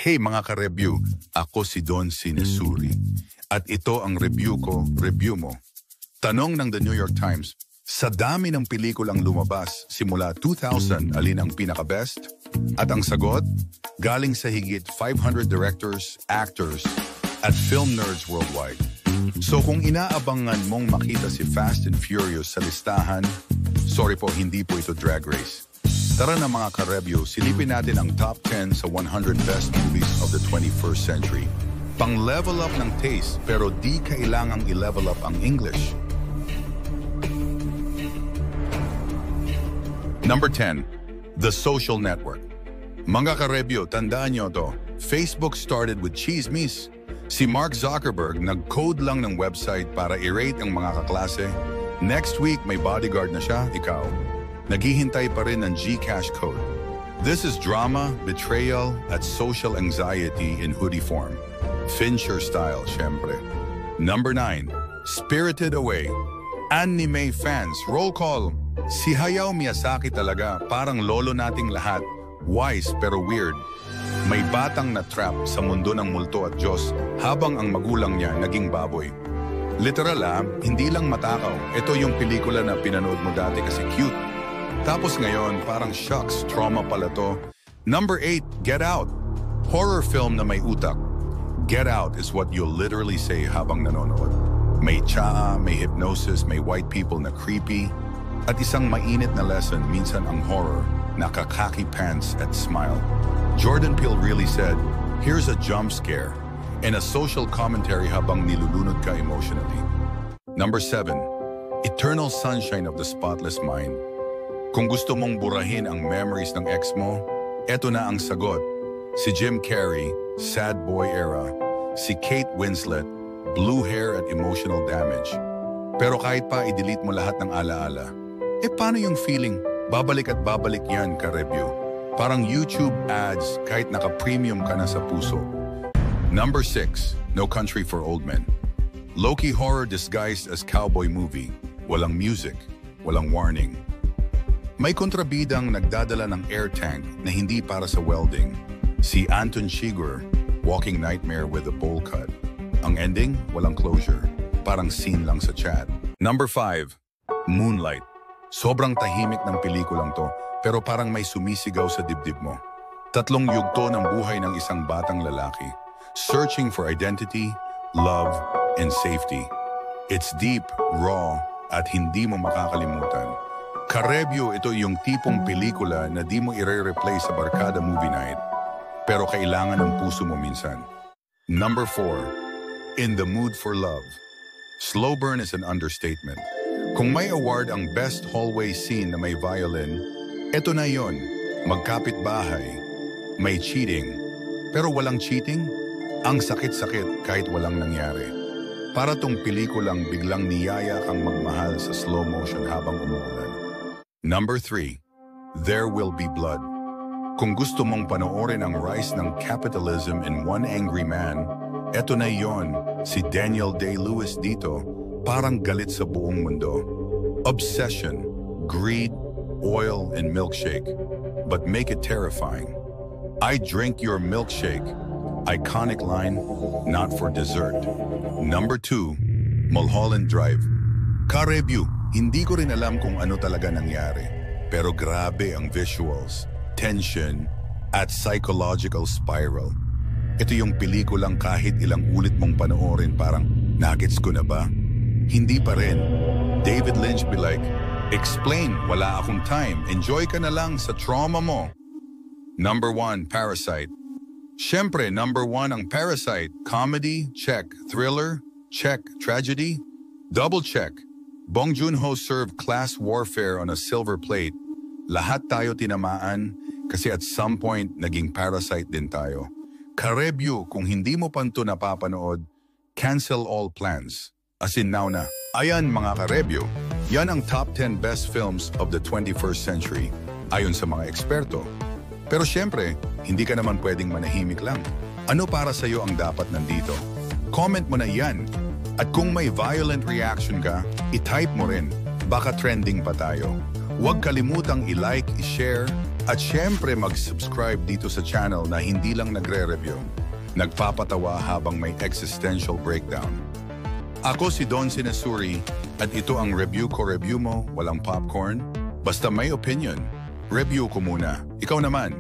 Hey mga ka-review, ako si Don Sinesuri. At ito ang review ko, review mo. Tanong ng The New York Times, sa dami ng pelikulang lumabas simula 2000, alin ang pinaka-best? At ang sagot, galing sa higit 500 directors, actors, at film nerds worldwide. So kung inaabangan mong makita si Fast and Furious sa listahan, sorry po, hindi po ito Drag Race. Tara na mga ka-review, silipin natin ang top 10 sa 100 best movies of the 21st century. Pang-level up ng taste pero di kailangang i-level up ang English. Number 10, The Social Network. Mga ka-review, tandaan nyo to. Facebook started with chismis. Si Mark Zuckerberg nag-code lang ng website para i-rate ang mga kaklase. Next week, may bodyguard na siya, ikaw. Naghihintay pa rin ng Gcash code. This is drama, betrayal, at social anxiety in hoodie form. Fincher style, syempre. Number 9, Spirited Away. Anime fans, roll call. Si Hayao Miyazaki talaga, parang lolo nating lahat. Wise pero weird. May batang na-trap sa mundo ng multo at Diyos habang ang magulang niya naging baboy. Literal hindi lang matakaw. Ito yung pelikula na pinanood mo dati kasi cute. Tapos ngayon, parang shucks, trauma pala to. Number 8, Get Out. Horror film na may utak. Get Out is what you'll literally say habang nanonood. May tsaa, may hypnosis, may white people na creepy. At isang mainit na lesson, minsan ang horror, nakakaki pants at smile. Jordan Peele really said, here's a jump scare and a social commentary habang nilulunod ka emotionally. Number 7, Eternal Sunshine of the Spotless Mind. Kung gusto mong burahin ang memories ng ex mo, eto na ang sagot. Si Jim Carrey, Sad Boy Era. Si Kate Winslet, Blue Hair at Emotional Damage. Pero kahit pa i-delete mo lahat ng alaala, paano yung feeling? Babalik at babalik yan, ka-review. Parang YouTube ads kahit naka-premium ka na sa puso. Number 6, No Country for Old Men. Low-key horror disguised as cowboy movie. Walang music, walang warning. May kontrabidang nagdadala ng air tank na hindi para sa welding. Si Anton Chigurh, Walking Nightmare with a bowl cut. Ang ending, walang closure. Parang scene lang sa chat. Number 5, Moonlight. Sobrang tahimik ng pelikulang to, pero parang may sumisigaw sa dibdib mo. Tatlong yugto ng buhay ng isang batang lalaki. Searching for identity, love, and safety. It's deep, raw, at hindi mo makakalimutan. Ka-review, ito yung tipong pelikula na di mo i-replay sa barkada movie night, pero kailangan ng puso mo minsan. Number 4, In the Mood for Love. Slow burn is an understatement. Kung may award ang best hallway scene na may violin, eto na yon. Magkapit bahay. May cheating. Pero walang cheating? Ang sakit-sakit kahit walang nangyari. Para tong pelikulang biglang niyaya kang magmahal sa slow motion habang umuulan. Number 3, There Will Be Blood. Kung gusto mong panoorin ang rise ng capitalism in one angry man, eto na yon, si Daniel Day-Lewis dito, parang galit sa buong mundo. Obsession, greed, oil, and milkshake. But make it terrifying. I drink your milkshake. Iconic line, not for dessert. Number 2, Mulholland Drive. Ka-review, hindi ko rin alam kung ano talaga nangyari. Pero grabe ang visuals, tension, at psychological spiral. Ito yung pelikulang kahit ilang ulit mong panoorin parang, nagets ko na ba? Hindi pa rin. David Lynch be like, explain, wala akong time. Enjoy ka na lang sa trauma mo. Number 1, Parasite. Siyempre, number 1 ang Parasite. Comedy, check. Thriller, check. Tragedy, double check. Bong Joon-ho served class warfare on a silver plate. Lahat tayo tinamaan kasi at some point naging parasite din tayo. Ka-review, kung hindi mo pa ito napapanood, cancel all plans. As in now na. Ayan mga ka-review, yan ang top 10 best films of the 21st century ayon sa mga eksperto. Pero syempre, hindi ka naman pwedeng manahimik lang. Ano para sa'yo ang dapat nandito? Comment mo na yan. At kung may violent reaction ka, i-type mo rin. Baka trending pa tayo. Huwag kalimutang i-like, i-share, At syempre mag-subscribe dito sa channel na hindi lang nagre-review, nagpapatawa habang may existential breakdown. Ako si Don Sinesuri at ito ang review ko review mo, walang popcorn. Basta may opinion, review ko muna. Ikaw naman,